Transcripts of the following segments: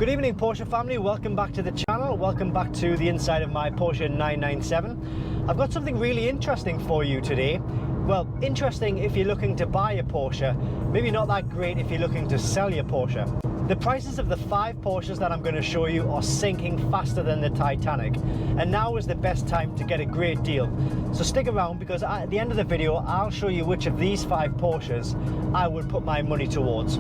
Good evening, Porsche family. Welcome back to the channel. Welcome back to the inside of my Porsche 997. I've got something really interesting for you today. Well, interesting if you're looking to buy a Porsche, maybe not that great if you're looking to sell your Porsche. The prices of the 5 Porsches that I'm going to show you are sinking faster than the Titanic, and now is the best time to get a great deal. So stick around, because at the end of the video I'll show you which of these 5 Porsches I would put my money towards.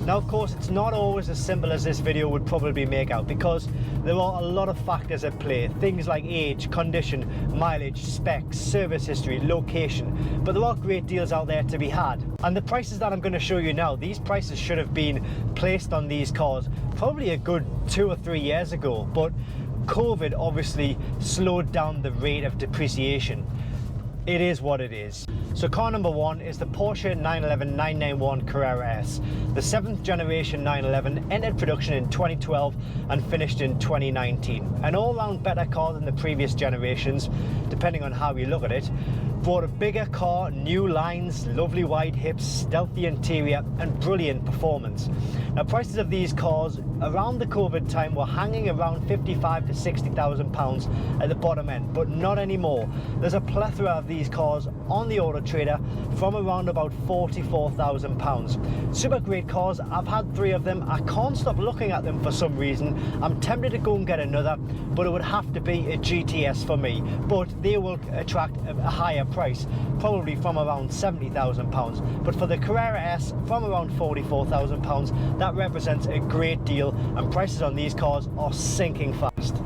Now, of course, it's not always as simple as this video would probably make out, because there are a lot of factors at play. Things like age, condition, mileage, specs, service history, location. But there are great deals out there to be had. And the prices that I'm going to show you now, these prices should have been placed on these cars probably a good 2 or 3 years ago. But COVID obviously slowed down the rate of depreciation. It is what it is. So car number 1 is the Porsche 911-991 Carrera S. The 7th generation 911 entered production in 2012 and finished in 2019. An all-round better car than the previous generations, depending on how you look at it. Brought a bigger car, new lines, lovely wide hips, stealthy interior and brilliant performance. Now, prices of these cars around the COVID time were hanging around £55,000 to £60,000 at the bottom end, but not anymore. There's a plethora of these cars on the Auto Trader from around about £44,000. Super great cars. I've had 3 of them. I can't stop looking at them for some reason. I'm tempted to go and get another, but it would have to be a GTS for me. But they will attract a higher price, probably from around £70,000. But for the Carrera S, from around £44,000, that represents a great deal, and prices on these cars are sinking fast.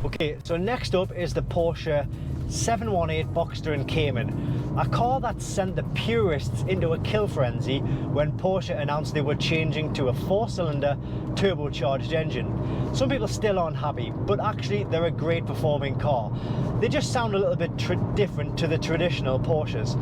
Okay, so next up is the Porsche 718 Boxster and Cayman, a car that sent the purists into a kill frenzy when Porsche announced they were changing to a 4-cylinder turbocharged engine. Some people still aren't happy, but actually they're a great performing car. They just sound a little bit different to the traditional Porsches.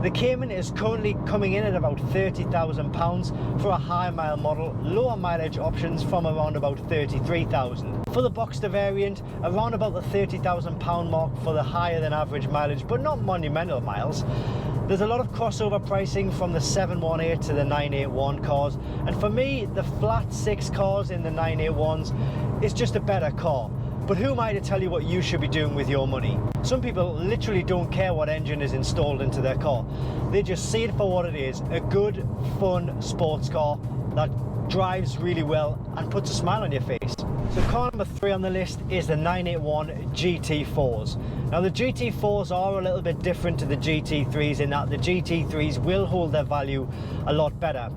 The Cayman is currently coming in at about £30,000 for a high mile model, lower mileage options from around about £33,000. For the Boxster variant, around about the £30,000 mark for the higher than average mileage, but not monumental miles. There's a lot of crossover pricing from the 718 to the 981 cars, and for me the flat 6 cars in the 981s is just a better car. But who am I to tell you what you should be doing with your money? Some people literally don't care what engine is installed into their car. They just see it for what it is, a good, fun sports car that drives really well and puts a smile on your face. So car number 3 on the list is the 981 GT4s. Now, the GT4s are a little bit different to the GT3s in that the GT3s will hold their value a lot better.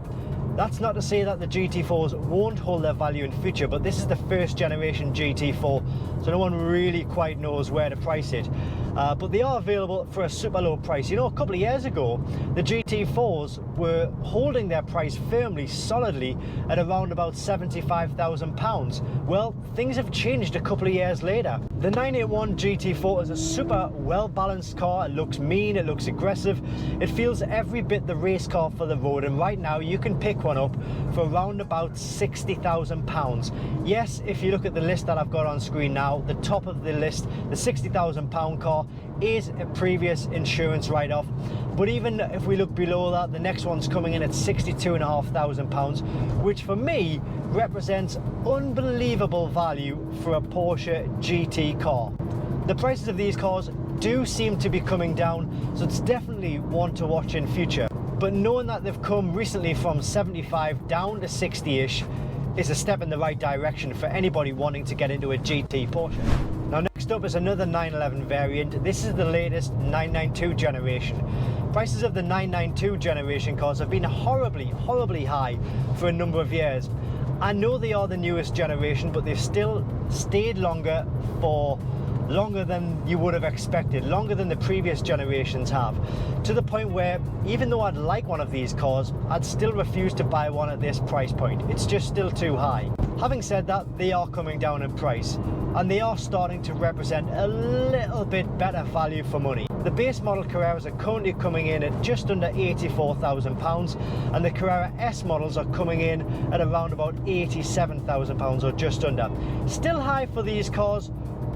That's not to say that the GT4s won't hold their value in future, but this is the 1st generation GT4, so no one really quite knows where to price it. But they are available for a super low price. You know, a couple of years ago, the GT4s were holding their price firmly, solidly, at around about £75,000. Well, things have changed a couple of years later. The 981 GT4 is a super well-balanced car. It looks mean, it looks aggressive. It feels every bit the race car for the road, and right now you can pick one up for around about £60,000. Yes, if you look at the list that I've got on screen now, the top of the list, the £60,000 car, is a previous insurance write-off. But even if we look below that, the next one's coming in at £62,500, which for me represents unbelievable value for a Porsche GT car. The prices of these cars do seem to be coming down, so it's definitely one to watch in future. But knowing that they've come recently from 75 down to 60-ish is a step in the right direction for anybody wanting to get into a GT Porsche. Now, next up is another 911 variant. This is the latest 992 generation. Prices of the 992 generation cars have been horribly high for a number of years. I know they are the newest generation, but they've still stayed longer than you would have expected, longer than the previous generations have, to the point where even though I'd like one of these cars, I'd still refuse to buy one at this price point. It's just still too high. Having said that, they are coming down in price and they are starting to represent a little bit better value for money. The base model Carreras are currently coming in at just under £84,000 and the Carrera S models are coming in at around about £87,000 or just under. Still high for these cars,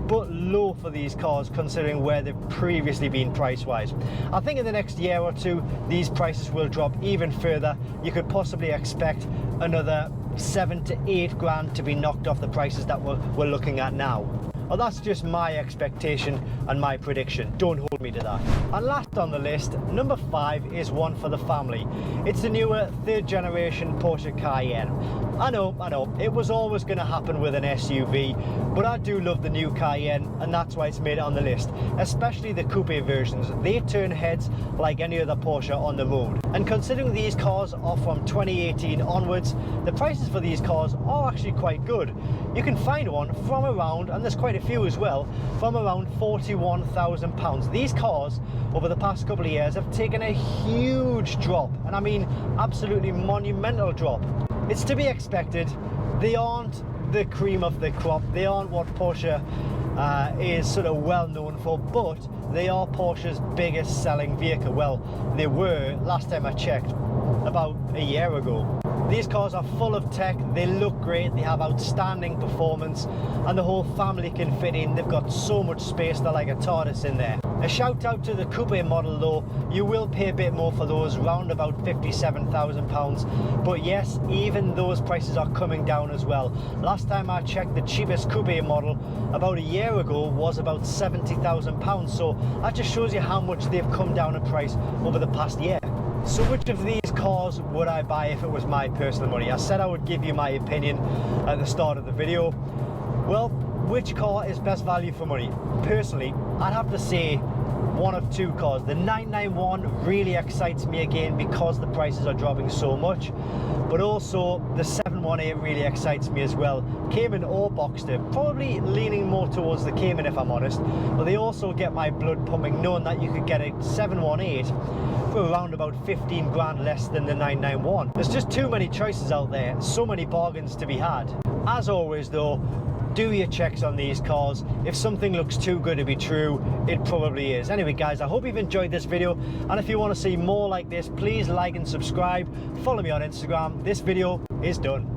but low for these cars considering where they've previously been price-wise. I think in the next year or two these prices will drop even further. You could possibly expect another 7 to 8 grand to be knocked off the prices that we're looking at now. Well, that's just my expectation and my prediction. Don't hold me to that. And last on the list, number 5 is one for the family. It's the newer 3rd generation Porsche Cayenne. I know, it was always going to happen with an SUV, but I do love the new Cayenne and that's why it's made it on the list, especially the coupe versions. They turn heads like any other Porsche on the road. And considering these cars are from 2018 onwards, the prices for these cars are actually quite good. You can find one from around, and there's quite a few as well, from around £41,000. These cars over the past couple of years have taken a huge drop, and I mean absolutely monumental drop. It's to be expected. They aren't the cream of the crop, they aren't what Porsche is sort of well known for, but they are Porsche's biggest selling vehicle. Well, they were last time I checked about a year ago. These cars are full of tech, they look great, they have outstanding performance, and the whole family can fit in. They've got so much space, they're like a TARDIS in there. A shout out to the coupe model though, you will pay a bit more for those, round about £57,000, but yes, even those prices are coming down as well. Last time I checked, the cheapest coupe model about a year ago was about £70,000, so that just shows you how much they've come down in price over the past year. So which of these cars would I buy if it was my personal money? I said I would give you my opinion at the start of the video. Well, which car is best value for money? Personally, I'd have to say one of two cars. The 991 really excites me again because the prices are dropping so much, but also the 718 really excites me as well. Cayman or Boxster, probably leaning more towards the Cayman if I'm honest, but they also get my blood pumping knowing that you could get a 718 for around about 15 grand less than the 991. There's just too many choices out there, so many bargains to be had. As always though, do your checks on these cars. If something looks too good to be true, it probably is. Anyway guys, I hope you've enjoyed this video, and if you want to see more like this, please like and subscribe. Follow me on Instagram. This video is done.